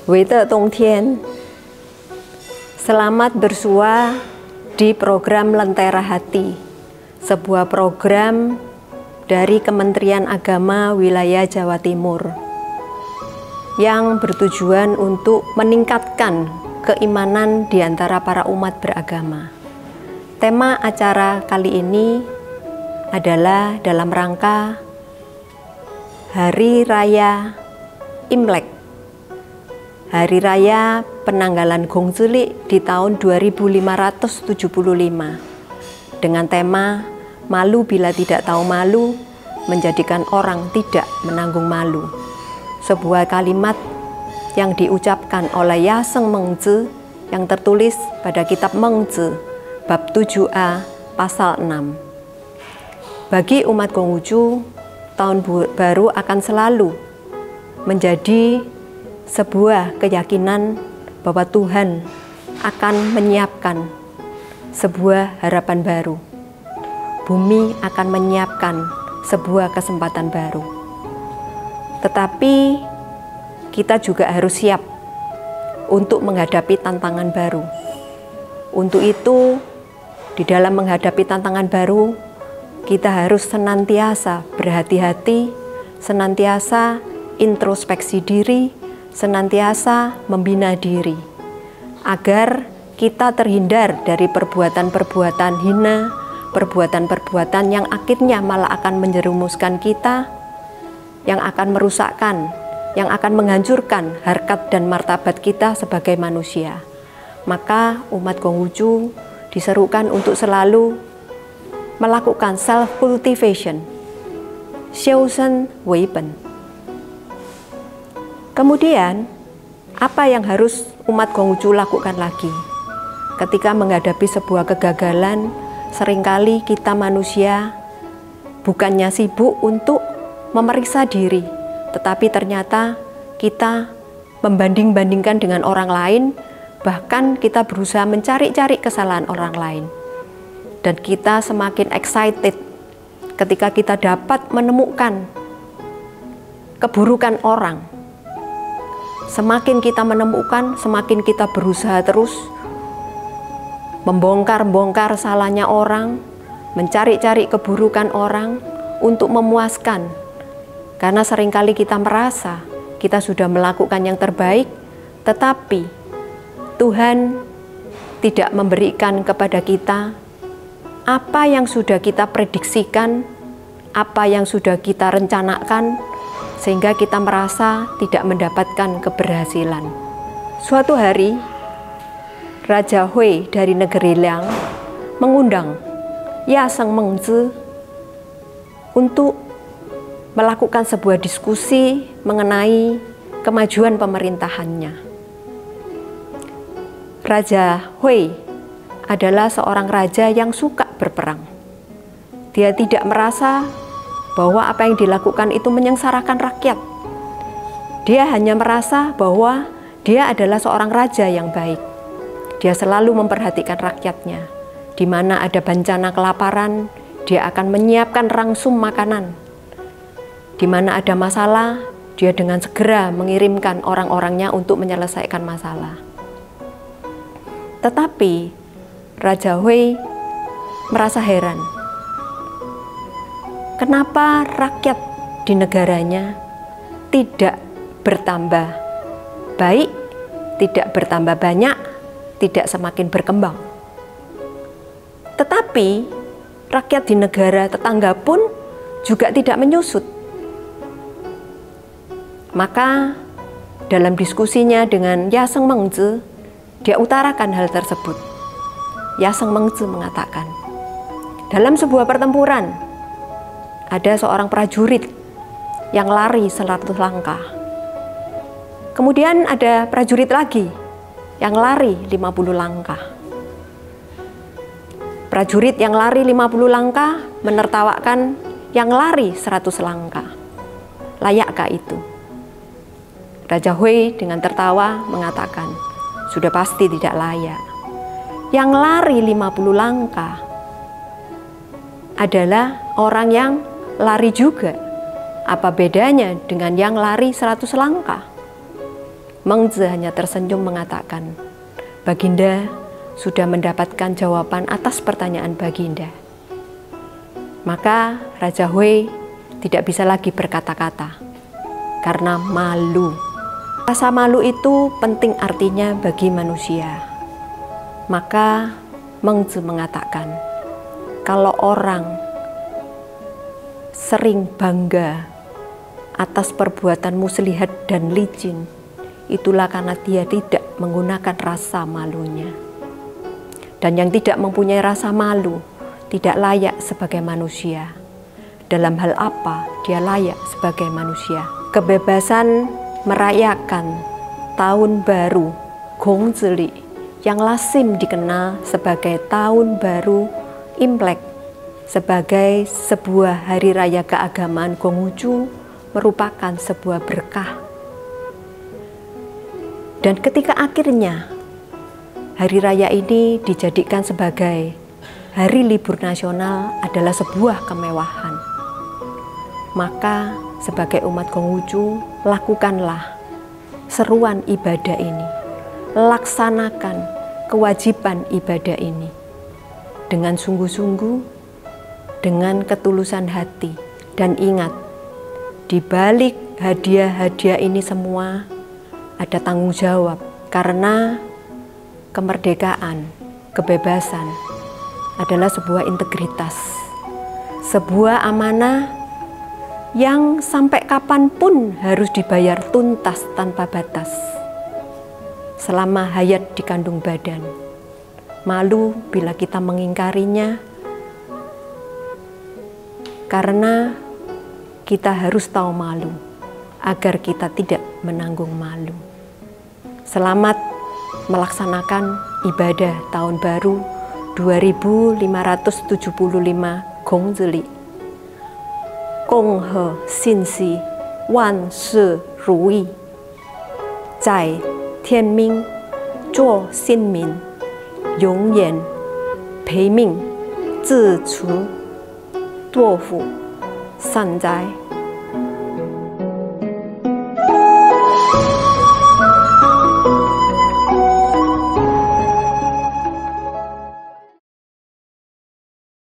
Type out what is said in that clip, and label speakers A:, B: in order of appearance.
A: Weite Tongtian. Selamat bersua di program Lentera Hati, sebuah program dari Kementerian Agama Wilayah Jawa Timur yang bertujuan untuk meningkatkan keimanan di antara para umat beragama. Tema acara kali ini adalah dalam rangka Hari Raya Imlek, Hari Raya Penanggalan Gong Cilik di tahun 2575, dengan tema Malu Bila Tidak Tahu Malu, Menjadikan Orang Tidak Menanggung Malu. Sebuah kalimat yang diucapkan oleh Yaseng Mengzi yang tertulis pada kitab Mengzi bab 7a pasal 6. Bagi umat Konghucu, tahun baru akan selalu menjadi sebuah keyakinan bahwa Tuhan akan menyiapkan sebuah harapan baru. Bumi akan menyiapkan sebuah kesempatan baru. Tetapi kita juga harus siap untuk menghadapi tantangan baru. Untuk itu, di dalam menghadapi tantangan baru, kita harus senantiasa berhati-hati, senantiasa introspeksi diri, senantiasa membina diri, agar kita terhindar dari perbuatan-perbuatan hina, perbuatan-perbuatan yang akhirnya malah akan menjerumuskan kita, yang akan merusakkan, yang akan menghancurkan harkat dan martabat kita sebagai manusia. Maka umat Konghucu diserukan untuk selalu melakukan self-cultivation, xiaoshen weiben. Kemudian, apa yang harus umat Konghucu lakukan lagi? Ketika menghadapi sebuah kegagalan, seringkali kita manusia bukannya sibuk untuk memeriksa diri, tetapi ternyata kita membanding-bandingkan dengan orang lain, bahkan kita berusaha mencari-cari kesalahan orang lain. Dan kita semakin excited ketika kita dapat menemukan keburukan orang. Semakin kita menemukan, semakin kita berusaha terus membongkar-bongkar salahnya orang, mencari-cari keburukan orang untuk memuaskan. Karena seringkali kita merasa kita sudah melakukan yang terbaik, tetapi Tuhan tidak memberikan kepada kita apa yang sudah kita prediksikan, apa yang sudah kita rencanakan, sehingga kita merasa tidak mendapatkan keberhasilan. Suatu hari, Raja Hui dari negeri Liang mengundang Yaseng Mengzi untuk melakukan sebuah diskusi mengenai kemajuan pemerintahannya. Raja Hui adalah seorang raja yang suka berperang. Dia tidak merasa bahwa apa yang dilakukan itu menyengsarakan rakyat. Dia hanya merasa bahwa dia adalah seorang raja yang baik. Dia selalu memperhatikan rakyatnya. Di mana ada bencana kelaparan, dia akan menyiapkan rangsum makanan. Di mana ada masalah, dia dengan segera mengirimkan orang-orangnya untuk menyelesaikan masalah. Tetapi Raja Hui merasa heran. Kenapa rakyat di negaranya tidak bertambah baik, tidak bertambah banyak, tidak semakin berkembang? Tetapi rakyat di negara tetangga pun juga tidak menyusut. Maka dalam diskusinya dengan Yaseng Mengzi, dia utarakan hal tersebut. Yaseng Mengzi mengatakan, dalam sebuah pertempuran, ada seorang prajurit yang lari 100 langkah. Kemudian ada prajurit lagi yang lari 50 langkah. Prajurit yang lari 50 langkah menertawakan yang lari 100 langkah. Layakkah itu? Raja Hui dengan tertawa mengatakan, sudah pasti tidak layak. Yang lari 50 langkah adalah orang yang lari juga. Apa bedanya dengan yang lari 100 langkah? Mengzi hanya tersenyum mengatakan, Baginda sudah mendapatkan jawaban atas pertanyaan Baginda. Maka Raja Hui tidak bisa lagi berkata-kata karena malu. Rasa malu itu penting artinya bagi manusia. Maka Mengzi mengatakan, kalau orang sering bangga atas perbuatan muslihat dan licin, itulah karena dia tidak menggunakan rasa malunya. Dan yang tidak mempunyai rasa malu tidak layak sebagai manusia. Dalam hal apa dia layak sebagai manusia? Kebebasan merayakan tahun baru Gongzili yang lazim dikenal sebagai tahun baru Imlek sebagai sebuah hari raya keagamaan Konghucu merupakan sebuah berkah. Dan ketika akhirnya hari raya ini dijadikan sebagai hari libur nasional adalah sebuah kemewahan, maka sebagai umat Konghucu, lakukanlah seruan ibadah ini, laksanakan kewajiban ibadah ini dengan sungguh-sungguh, dengan ketulusan hati, dan ingat, di balik hadiah-hadiah ini semua ada tanggung jawab, karena kemerdekaan, kebebasan adalah sebuah integritas, sebuah amanah yang sampai kapanpun harus dibayar tuntas tanpa batas selama hayat di kandung badan. Malu bila kita mengingkarinya, karena kita harus tahu malu agar kita tidak menanggung malu. Selamat melaksanakan ibadah tahun baru 2575 Gongzili. Gong He Xin Si Wan Shi Ru Yi. Zai Tian Ming Zuo Xin Min. Yong Yan Pei Ming Zi Chu Duo Fu San Zai.